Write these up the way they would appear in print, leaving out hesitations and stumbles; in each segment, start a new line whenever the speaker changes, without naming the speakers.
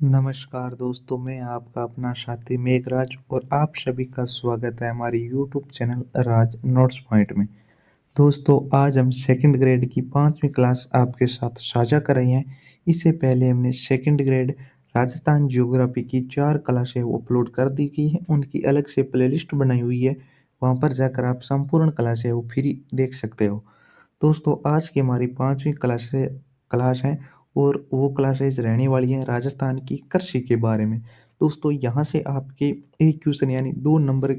नमस्कार दोस्तों, मैं आपका अपना साथी मेघराज और आप सभी का स्वागत है हमारे यूट्यूब चैनल राज नोट्स पॉइंट में। दोस्तों, आज हम सेकंड ग्रेड की 5वीं क्लास आपके साथ साझा कर रहे हैं। इससे पहले हमने सेकंड ग्रेड राजस्थान ज्योग्राफी की 4 क्लासें वो अपलोड कर दी गई हैं। उनकी अलग से प्लेलिस्ट बनाई हुई है, वहाँ पर जाकर आप संपूर्ण क्लासें वो फ्री देख सकते हो। दोस्तों, आज की हमारी 5वीं क्लास है और वो क्लासेस रहने वाली हैं राजस्थान की कृषि के बारे में। दोस्तों, यहाँ से आपके एक क्वेश्चन यानी 2 नंबर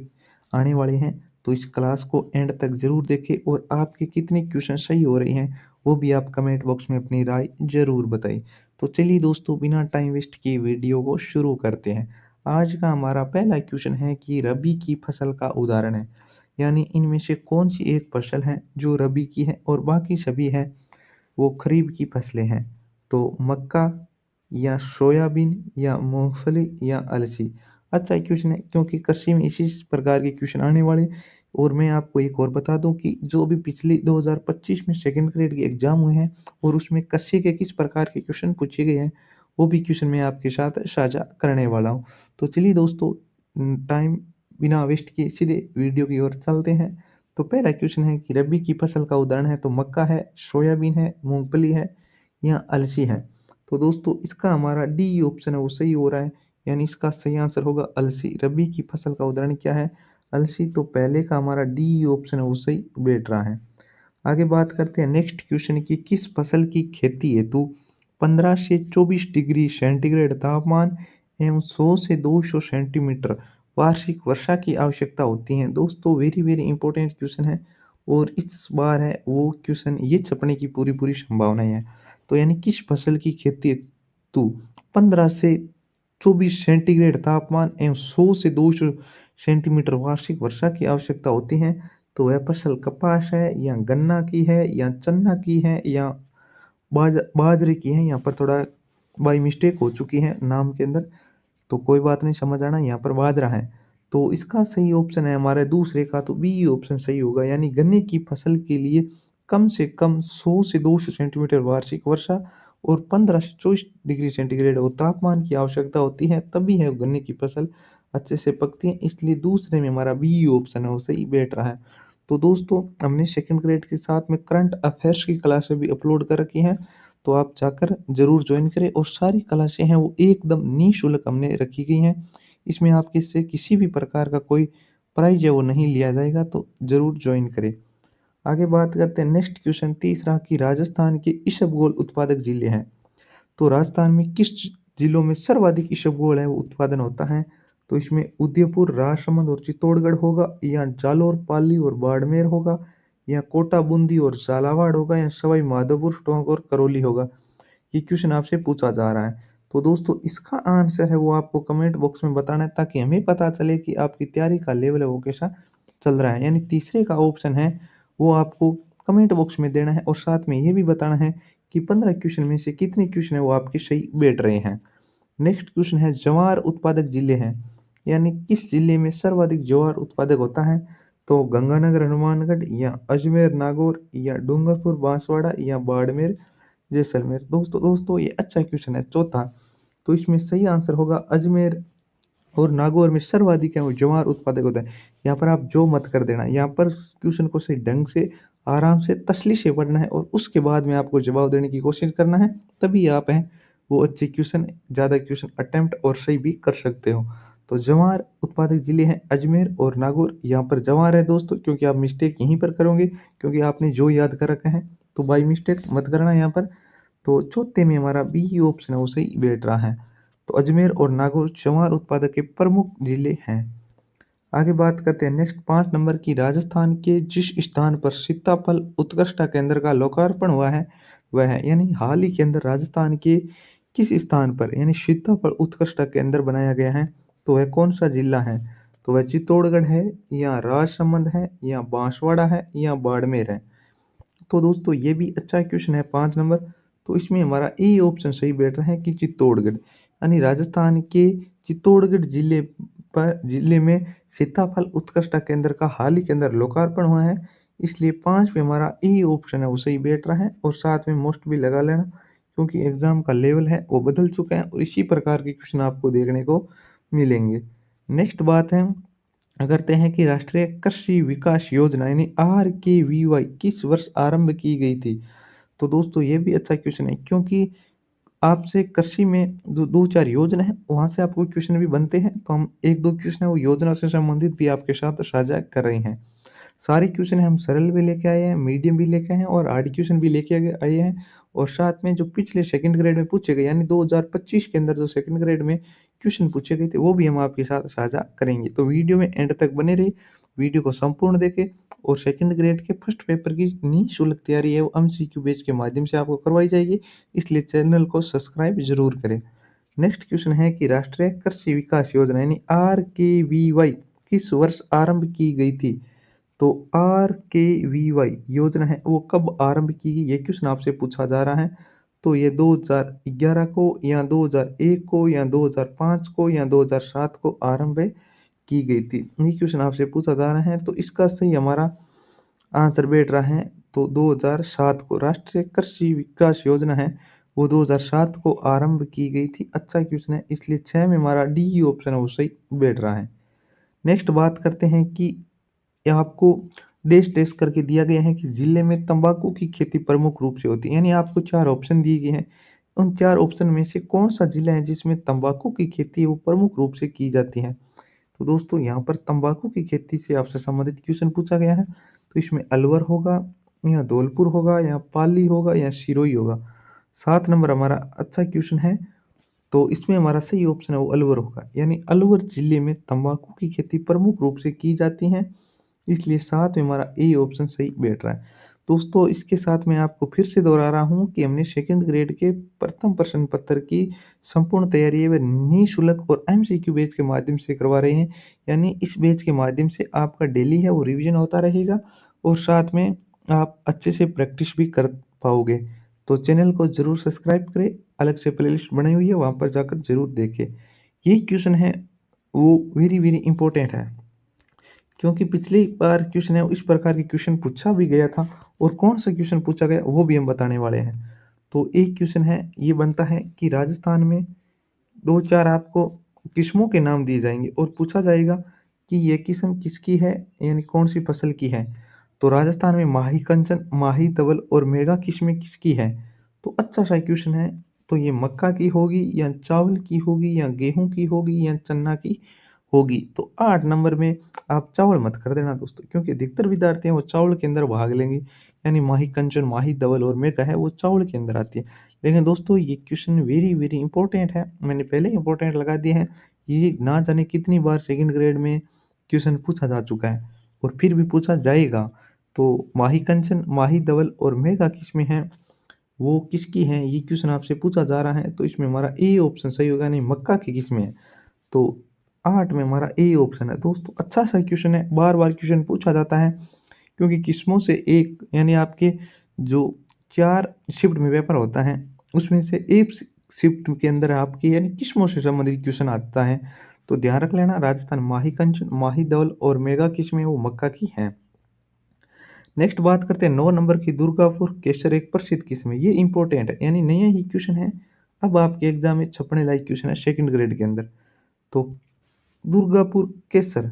आने वाले हैं, तो इस क्लास को एंड तक ज़रूर देखें और आपके कितने क्वेश्चन सही हो रहे हैं, वो भी आप कमेंट बॉक्स में अपनी राय ज़रूर बताइए। तो चलिए दोस्तों, बिना टाइम वेस्ट किए वीडियो को शुरू करते हैं। आज का हमारा पहला क्वेश्चन है कि रबी की फसल का उदाहरण है। यानी इनमें से कौन सी एक फसल है जो रबी की है और बाकी सभी है वो खरीफ की फसलें हैं। तो मक्का या सोयाबीन या मूंगफली या अलसी। अच्छा क्वेश्चन है, क्योंकि कृषि में इसी प्रकार के क्वेश्चन आने वाले। और मैं आपको एक और बता दूं कि जो भी पिछली 2025 में सेकंड ग्रेड के एग्जाम हुए हैं और उसमें कृषि के किस प्रकार के क्वेश्चन पूछे गए हैं, वो भी क्वेश्चन मैं आपके साथ साझा करने वाला हूँ। तो चलिए दोस्तों, टाइम बिना वेस्ट किए सीधे वीडियो की ओर चलते हैं। तो पहला क्वेश्चन है कि रबी की फसल का उदाहरण है, तो मक्का है, सोयाबीन है, मूंगफली है या अलसी है। तो दोस्तों, इसका हमारा डी ऑप्शन है वो सही हो रहा है, यानी इसका सही आंसर होगा अलसी। रबी की फसल का उदाहरण क्या है? अलसी। तो पहले का हमारा डी ऑप्शन है वो सही बैठ रहा है। आगे बात करते हैं नेक्स्ट क्वेश्चन की, किस फसल की खेती हेतु 15 से 24 डिग्री सेंटीग्रेड तापमान एवं 100 से 200 सेंटीमीटर वार्षिक वर्षा की आवश्यकता होती है। दोस्तों, वेरी वेरी इंपॉर्टेंट क्वेश्चन है और इस बार है वो क्वेश्चन ये छपने की पूरी पूरी संभावनाएं है। तो यानी किस फसल की खेती हेतु 15 से 24 सेंटीग्रेड तापमान एवं 100 से 200 सेंटीमीटर वार्षिक वर्षा की आवश्यकता होती है। तो वह फसल कपास है या गन्ना की है या चन्ना की है या बाजरे की है। यहाँ पर थोड़ा बाई मिस्टेक हो चुकी है नाम के अंदर, तो कोई बात नहीं, समझ आना, यहाँ पर बाजरा है। तो इसका सही ऑप्शन है हमारे दूसरे का, तो बी ऑप्शन सही होगा। यानी गन्ने की फसल के लिए कम से कम 100 से 200 सेंटीमीटर वार्षिक वर्षा और 15 से 24 डिग्री सेंटीग्रेड और तापमान की आवश्यकता होती है, तभी है गन्ने की फसल अच्छे से पकती है। इसलिए दूसरे में हमारा बी ऑप्शन है वो सही बैठ रहा है। तो दोस्तों, हमने सेकंड ग्रेड के साथ में करंट अफेयर्स की क्लासें भी अपलोड कर रखी हैं, तो आप जाकर ज़रूर ज्वाइन करें। और सारी क्लासें हैं वो एकदम निःशुल्क हमने रखी गई हैं। इसमें आपके से किसी भी प्रकार का कोई प्राइज है वो नहीं लिया जाएगा, तो ज़रूर ज्वाइन करें। आगे बात करते हैं नेक्स्ट क्वेश्चन तीसरा कि राजस्थान के इसबगोल उत्पादक जिले हैं। तो राजस्थान में किस जिलों में सर्वाधिक इसबगोल है वो उत्पादन होता है? तो इसमें उदयपुर, राजसमंद और चित्तौड़गढ़ होगा, या जालौर, पाली और बाड़मेर होगा, या कोटा, बूंदी और झालावाड़ होगा, या सवाई माधोपुर, टोंक और करौली होगा। ये क्वेश्चन आपसे पूछा जा रहा है। तो दोस्तों, इसका आंसर है वो आपको कमेंट बॉक्स में बताना है, ताकि हमें पता चले कि आपकी तैयारी का लेवल है वो कैसा चल रहा है। यानी तीसरे का ऑप्शन है वो आपको कमेंट बॉक्स में देना है और साथ में ये भी बताना है कि 15 क्वेश्चन में से कितने क्वेश्चन है वो आपके सही बैठ रहे हैं। नेक्स्ट क्वेश्चन है ज्वार उत्पादक जिले हैं, यानी किस जिले में सर्वाधिक ज्वार उत्पादक होता है? तो गंगानगर, हनुमानगढ़ या अजमेर, नागौर या डूंगरपुर, बांसवाड़ा या बाड़मेर, जैसलमेर। दोस्तों दोस्तों ये अच्छा क्वेश्चन है चौथा। तो इसमें सही आंसर होगा अजमेर और नागौर में सर्वाधिक है वो ज्वार उत्पादक होता है। यहाँ पर आप जो मत कर देना, यहाँ पर क्वेश्चन को सही ढंग से आराम से तसल्ली से पढ़ना है और उसके बाद में आपको जवाब देने की कोशिश करना है, तभी आप हैं वो अच्छे क्वेश्चन, ज़्यादा क्वेश्चन अटेम्प्ट और सही भी कर सकते हो। तो जवार उत्पादक जिले हैं अजमेर और नागौर। यहाँ पर जवार है दोस्तों, क्योंकि आप मिस्टेक यहीं पर करोगे, क्योंकि आपने जो याद कर रखा है, तो बाई मिस्टेक मत करना यहाँ पर। तो चौथे में हमारा बी ऑप्शन है वो सही बैठ रहा है। तो अजमेर और नागौर ज्वार उत्पादक के प्रमुख जिले हैं। आगे बात करते हैं नेक्स्ट 5 नंबर की, राजस्थान के जिस स्थान पर सीताफल उत्कृष्टता केंद्र का लोकार्पण हुआ है वह है, यानी हाल ही के अंदर राजस्थान के किस स्थान पर यानी सीताफल उत्कृष्टता केंद्र बनाया गया है, तो वह कौन सा जिला है? तो वह चित्तौड़गढ़ है या राजसमंद है या बांसवाड़ा है या बाड़मेर है। तो दोस्तों, ये भी अच्छा क्वेश्चन है 5 नंबर। तो इसमें हमारा ए ऑप्शन सही बैठ रहा है कि चित्तौड़गढ़, यानी राजस्थान के चित्तौड़गढ़ जिले में सीताफल उत्कृष्टता केंद्र का हाल ही के अंदर लोकार्पण हुआ है। इसलिए 5 में हमारा ए ऑप्शन है वो सही बैठ रहा है और साथ में मोस्ट भी लगा लेना, क्योंकि एग्ज़ाम का लेवल है वो बदल चुका है और इसी प्रकार के क्वेश्चन आपको देखने को मिलेंगे। नेक्स्ट बात है करते हैं कि राष्ट्रीय कृषि विकास योजना यानी RKVY किस वर्ष आरंभ की गई थी? तो दोस्तों ये भी अच्छा क्वेश्चन है, क्योंकि आपसे कृषि में जो 2-4 योजना है वहाँ से आपको क्वेश्चन भी बनते हैं, तो हम 1-2 क्वेश्चन है वो योजना से संबंधित भी आपके साथ साझा कर रहे हैं। सारे क्वेश्चन हम सरल भी लेके आए हैं, मीडियम भी लेके आए हैं और हार्ड क्वेश्चन भी लेके आए हैं, और साथ में जो पिछले सेकंड ग्रेड में पूछे गए यानी 2025 के अंदर जो सेकंड ग्रेड में क्वेश्चन पूछे गए थे वो भी हम आपके साथ साझा करेंगे। तो वीडियो में एंड तक बने रहिए, वीडियो को संपूर्ण देखें और सेकंड ग्रेड के फर्स्ट पेपर की निःशुल्क तैयारी है वो MCQ बैच के माध्यम से आपको करवाई जाएगी, इसलिए चैनल को सब्सक्राइब जरूर करें। नेक्स्ट क्वेश्चन है कि राष्ट्रीय कृषि विकास योजना यानी RKVY किस वर्ष आरंभ की गई थी? तो RKVY योजना है वो कब आरंभ की गई, ये क्वेश्चन आपसे पूछा जा रहा है। तो ये 2011 को या 2001 को या 2005 को या 2007 को आरंभ की गई थी, ये क्वेश्चन आपसे पूछा जा रहा है। तो इसका सही हमारा आंसर बैठ रहा है तो 2007 को राष्ट्रीय कृषि विकास योजना है वो 2007 को आरंभ की गई थी। अच्छा क्वेश्चन है, इसलिए 6 में हमारा डी ऑप्शन है वो सही बैठ रहा है। नेक्स्ट बात करते हैं कि यहाँ आपको डैश डैश करके दिया गया है कि जिले में तंबाकू की खेती प्रमुख रूप से होती है, यानी आपको 4 ऑप्शन दिए गए हैं, उन 4 ऑप्शन में से कौन सा जिला है जिसमें तंबाकू की खेती वो प्रमुख रूप से की जाती है? तो दोस्तों यहाँ पर तंबाकू की खेती से आपसे संबंधित क्वेश्चन पूछा गया है, तो इसमें अलवर होगा या धौलपुर होगा या पाली होगा या सिरोही होगा। 7 नंबर हमारा अच्छा क्वेश्चन है, तो इसमें हमारा सही ऑप्शन है वो अलवर होगा, यानी अलवर जिले में तंबाकू की खेती प्रमुख रूप से की जाती है, इसलिए 7 में हमारा ए ऑप्शन सही बैठ रहा है। दोस्तों इसके साथ मैं आपको फिर से दोहरा रहा हूँ कि हमने सेकंड ग्रेड के प्रथम प्रश्न पत्र की संपूर्ण तैयारी है वह निःशुल्क और MCQ बैच के माध्यम से करवा रहे हैं, यानी इस बैच के माध्यम से आपका डेली है वो रिवीजन होता रहेगा और साथ में आप अच्छे से प्रैक्टिस भी कर पाओगे। तो चैनल को ज़रूर सब्सक्राइब करें, अलग से प्लेलिस्ट बनाई हुई है वहाँ पर जाकर ज़रूर देखें। ये क्वेश्चन है वो वेरी वेरी इंपॉर्टेंट है, क्योंकि पिछली बार क्वेश्चन है इस प्रकार के क्वेश्चन पूछा भी गया था, और कौन सा क्वेश्चन पूछा गया वो भी हम बताने वाले हैं। तो एक क्वेश्चन है ये बनता है कि राजस्थान में 2-4 आपको किस्मों के नाम दिए जाएंगे और पूछा जाएगा कि ये किस्म किसकी है, यानी कौन सी फसल की है। तो राजस्थान में माही कंचन, माही धवल और मेगा किस्में किसकी है? तो अच्छा सा क्वेश्चन है, तो ये मक्का की होगी या चावल की होगी या गेहूं की होगी या चन्ना की होगी? तो 8 नंबर में आप चावल मत कर देना दोस्तों, क्योंकि अधिकतर विद्यार्थी हैं वो चावल के अंदर भाग लेंगे, यानी माही कंचन, माही धवल और मेगा है वो चावल के अंदर आती है। लेकिन दोस्तों ये क्वेश्चन वेरी वेरी इंपॉर्टेंट है, मैंने पहले इंपॉर्टेंट लगा दिया है, ये ना जाने कितनी बार सेकंड ग्रेड में क्वेश्चन पूछा जा चुका है और फिर भी पूछा जाएगा। तो माही कंचन, माही धवल और मेगा किस्में हैं वो किसकी हैं, ये क्वेश्चन आपसे पूछा जा रहा है, तो इसमें हमारा ए ऑप्शन सही होगा, नहीं मक्का की किस्में है। तो 8 में हमारा ए ऑप्शन है। दोस्तों अच्छा सा क्वेश्चन है, बार बार क्वेश्चन पूछा जाता है, क्योंकि किस्मों से एक यानी आपके जो 4 शिफ्ट में पेपर होता है उसमें से एक शिफ्ट के अंदर आपकी यानी किस्मों से संबंधित क्वेश्चन आता है। तो ध्यान रख लेना, राजस्थान माही कंचन, माही धवल और मेगा किस्में वो मक्का की हैं। नेक्स्ट बात करते हैं 9 नंबर की, दुर्गापुर केसर एक प्रसिद्ध किस्म है, ये इंपॉर्टेंट है, यानी नया ही क्वेश्चन है, अब आपके एग्जाम में छपने लायक क्वेश्चन है सेकंड ग्रेड के अंदर। तो दुर्गापुर केसर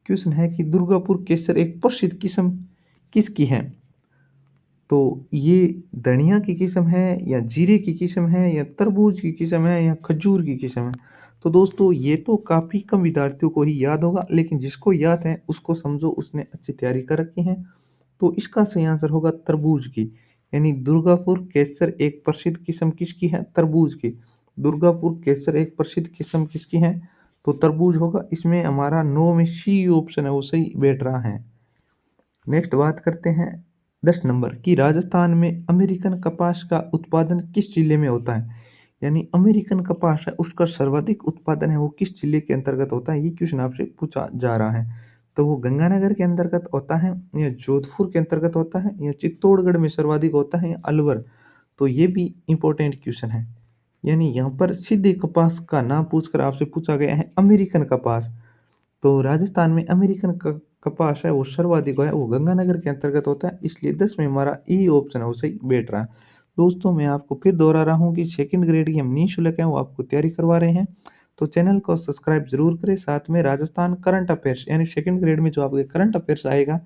क्वेश्चन है कि दुर्गापुर केसर एक प्रसिद्ध किस्म किसकी है? तो ये धनिया की किस्म है या जीरे की किस्म है या तरबूज की किस्म है या खजूर की किस्म है? तो दोस्तों ये तो काफ़ी कम विद्यार्थियों को ही याद होगा, लेकिन जिसको याद है उसको समझो उसने अच्छी तैयारी कर रखी है। तो इसका सही आंसर होगा तरबूज की, यानी दुर्गापुर केसर एक प्रसिद्ध किस्म किसकी है? तरबूज की। दुर्गापुर केसर एक प्रसिद्ध किस्म किसकी है? तो तरबूज होगा। इसमें हमारा 9 में सी ऑप्शन है वो सही बैठ रहा है। नेक्स्ट बात करते हैं 10 नंबर की, राजस्थान में अमेरिकन कपास का उत्पादन किस जिले में होता है? यानी अमेरिकन कपास है उसका सर्वाधिक उत्पादन है वो किस जिले के अंतर्गत होता है, ये क्वेश्चन आपसे पूछा जा रहा है। तो वो गंगानगर के अंतर्गत होता है या जोधपुर के अंतर्गत होता है या चित्तौड़गढ़ में सर्वाधिक होता है या अलवर? तो ये भी इंपॉर्टेंट क्वेश्चन है, यानी यहाँ पर सीधे कपास का नाम पूछकर आपसे पूछा गया है अमेरिकन कपास। तो राजस्थान में अमेरिकन कपास है वो सर्वाधिक है वो गंगानगर के अंतर्गत होता है, इसलिए 10 में हमारा ई ऑप्शन है वो सही बैठ रहा है। दोस्तों मैं आपको फिर दोहरा रहा हूँ कि सेकंड ग्रेड की हम निःशुल्क हैं वो आपको तैयारी करवा रहे हैं, तो चैनल को सब्सक्राइब जरूर करें। साथ में राजस्थान करंट अफेयर्स यानी सेकंड ग्रेड में जो आपके करंट अफेयर्स आएगा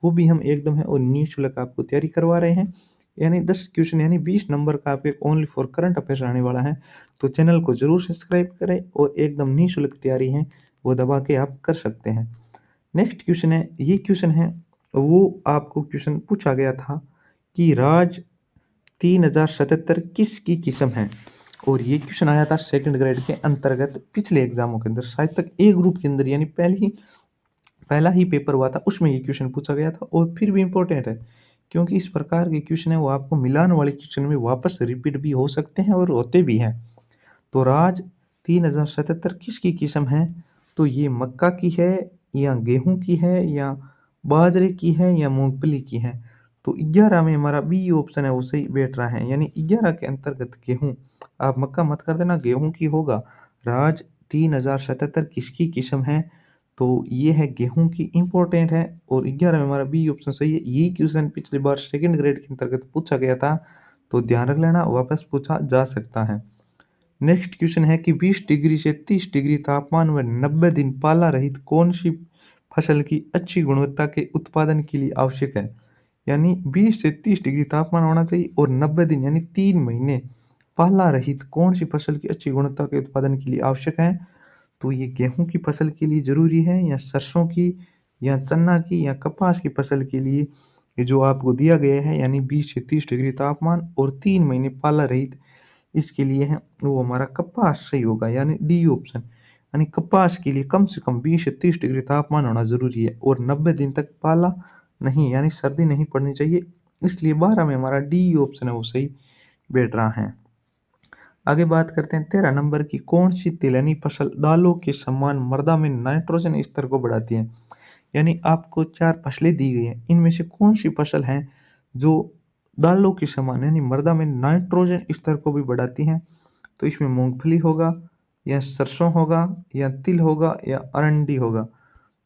वो भी हम एकदम है और निःशुल्क आपको तैयारी करवा रहे हैं। यानी 10 क्वेश्चन यानी 20 नंबर का आपके ओनली फॉर करंट अफेयर्स आने वाला है। तो चैनल को जरूर सब्सक्राइब करें और एकदम निःशुल्क तैयारी है वो दबा के आप कर सकते हैं। नेक्स्ट क्वेश्चन है, ये क्वेश्चन है वो आपको क्वेश्चन पूछा गया था कि राज 3077 किसकी किस्म है। और ये क्वेश्चन आया था सेकंड ग्रेड के अंतर्गत पिछले एग्जामों के अंदर, शायद तक ए ग्रुप के अंदर यानी पहला ही पेपर हुआ था उसमें ये क्वेश्चन पूछा गया था और फिर भी इम्पोर्टेंट है क्योंकि इस प्रकार के क्वेश्चन है वो आपको मिलान वाले क्वेश्चन में वापस रिपीट भी हो सकते हैं और होते भी हैं। तो राज 3077 किसकी किस्म है, तो ये मक्का की है या गेहूं की है या बाजरे की है या मूंगफली की है। तो 11 में हमारा बी ऑप्शन है वो सही बैठ रहा है, यानी 11 के अंतर्गत गेहूं, आप मक्का मत कर देना, गेहूं की होगा। राज 3077 किसकी किस्म है, तो ये है गेहूं की, इंपॉर्टेंट है। और 11 में हमारा बी ऑप्शन सही है। यही क्वेश्चन पिछली बार सेकंड ग्रेड के अंतर्गत पूछा गया था, तो ध्यान रख लेना, वापस पूछा जा सकता है। नेक्स्ट क्वेश्चन है कि 20 डिग्री से 30 डिग्री तापमान व 90 दिन पाला रहित कौन सी फसल की अच्छी गुणवत्ता के उत्पादन के लिए आवश्यक है। यानी 20 से 30 डिग्री तापमान होना चाहिए और 90 दिन यानी 3 महीने पाला रहित कौन सी फसल की अच्छी गुणवत्ता के उत्पादन के लिए आवश्यक है। तो ये गेहूं की फसल के लिए जरूरी है या सरसों की या चना की या कपास की फसल के लिए, ये जो आपको दिया गया है यानी 20 से 30 डिग्री तापमान और 3 महीने पाला रहित, इसके लिए है वो हमारा कपास सही होगा, यानी डी ऑप्शन। यानी कपास के लिए कम से कम 20 से 30 डिग्री तापमान होना जरूरी है और 90 दिन तक पाला नहीं यानी सर्दी नहीं पड़नी चाहिए, इसलिए 12 में हमारा डी ऑप्शन है वो सही बैठ रहा है। आगे बात करते हैं 13 नंबर की, कौन सी तिलहनी फसल दालों के समान मृदा में नाइट्रोजन स्तर को बढ़ाती है। यानी आपको 4 फसलें दी गई हैं, इनमें से कौन सी फसल है जो दालों के समान यानी मृदा में नाइट्रोजन स्तर को भी बढ़ाती हैं। तो इसमें मूंगफली होगा या सरसों होगा या तिल होगा या अरंडी होगा।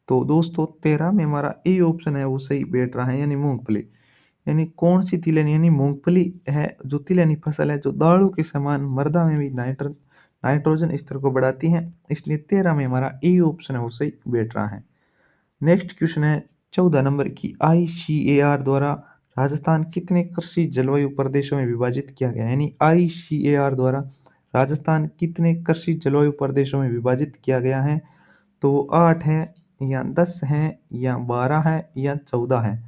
तो दोस्तों 13 में हमारा ए ऑप्शन है वो सही बैठ रहा है, यानी मूंगफली। यानी कौन सी तिलहनी यानी मूंगफली है जो तिलहनी फसल है जो दालों के समान मृदा में भी नाइट्रोजन स्तर को बढ़ाती है, इसलिए 13 में हमारा ए ऑप्शन है वो सही बैठ रहा है। नेक्स्ट क्वेश्चन है 14 नंबर की, आईसीएआर द्वारा राजस्थान कितने कृषि जलवायु प्रदेशों में विभाजित किया गया। यानी आईसीएआर द्वारा राजस्थान कितने कृषि जलवायु प्रदेशों में विभाजित किया गया है। तो 8 है या 10 है या 12 है या 14 है।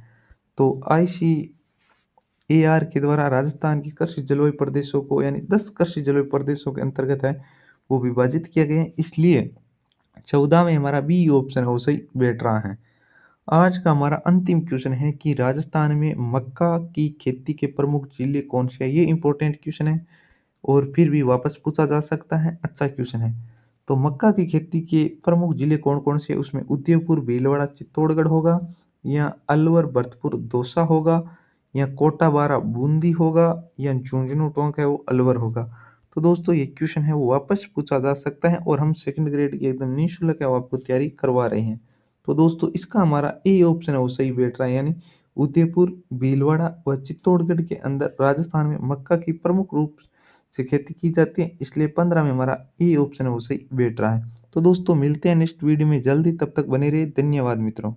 तो आईसीएआर के द्वारा राजस्थान की कृषि जलवायु प्रदेशों को यानी 10 कृषि जलवायु प्रदेशों के अंतर्गत है वो विभाजित किया गया है, इसलिए 14 में हमारा बी ऑप्शन है वो सही बैठ रहा है। आज का हमारा अंतिम क्वेश्चन है कि राजस्थान में मक्का की खेती के प्रमुख जिले कौन से हैं। ये इंपॉर्टेंट क्वेश्चन है और फिर भी वापस पूछा जा सकता है, अच्छा क्वेश्चन है। तो मक्का की खेती के प्रमुख जिले कौन कौन से हैं, उसमें उदयपुर भीलवाड़ा चित्तौड़गढ़ होगा या अलवर भरतपुर दौसा होगा या कोटा बारा बूंदी होगा या झुंझुनू टोंक है वो अलवर होगा। तो दोस्तों ये क्वेश्चन है वो वापस पूछा जा सकता है और हम सेकंड ग्रेड की एकदम निःशुल्क है वो आपको तैयारी करवा रहे हैं। तो दोस्तों इसका हमारा ए ऑप्शन है वो सही बैठ रहा है, यानी उदयपुर भीलवाड़ा व चित्तौड़गढ़ के अंदर राजस्थान में मक्का की प्रमुख रूप से खेती की जाती है, इसलिए 15 में हमारा ए ऑप्शन है वो सही बैठ रहा है। तो दोस्तों मिलते हैं नेक्स्ट वीडियो में जल्दी, तब तक बने रहिए, धन्यवाद मित्रों।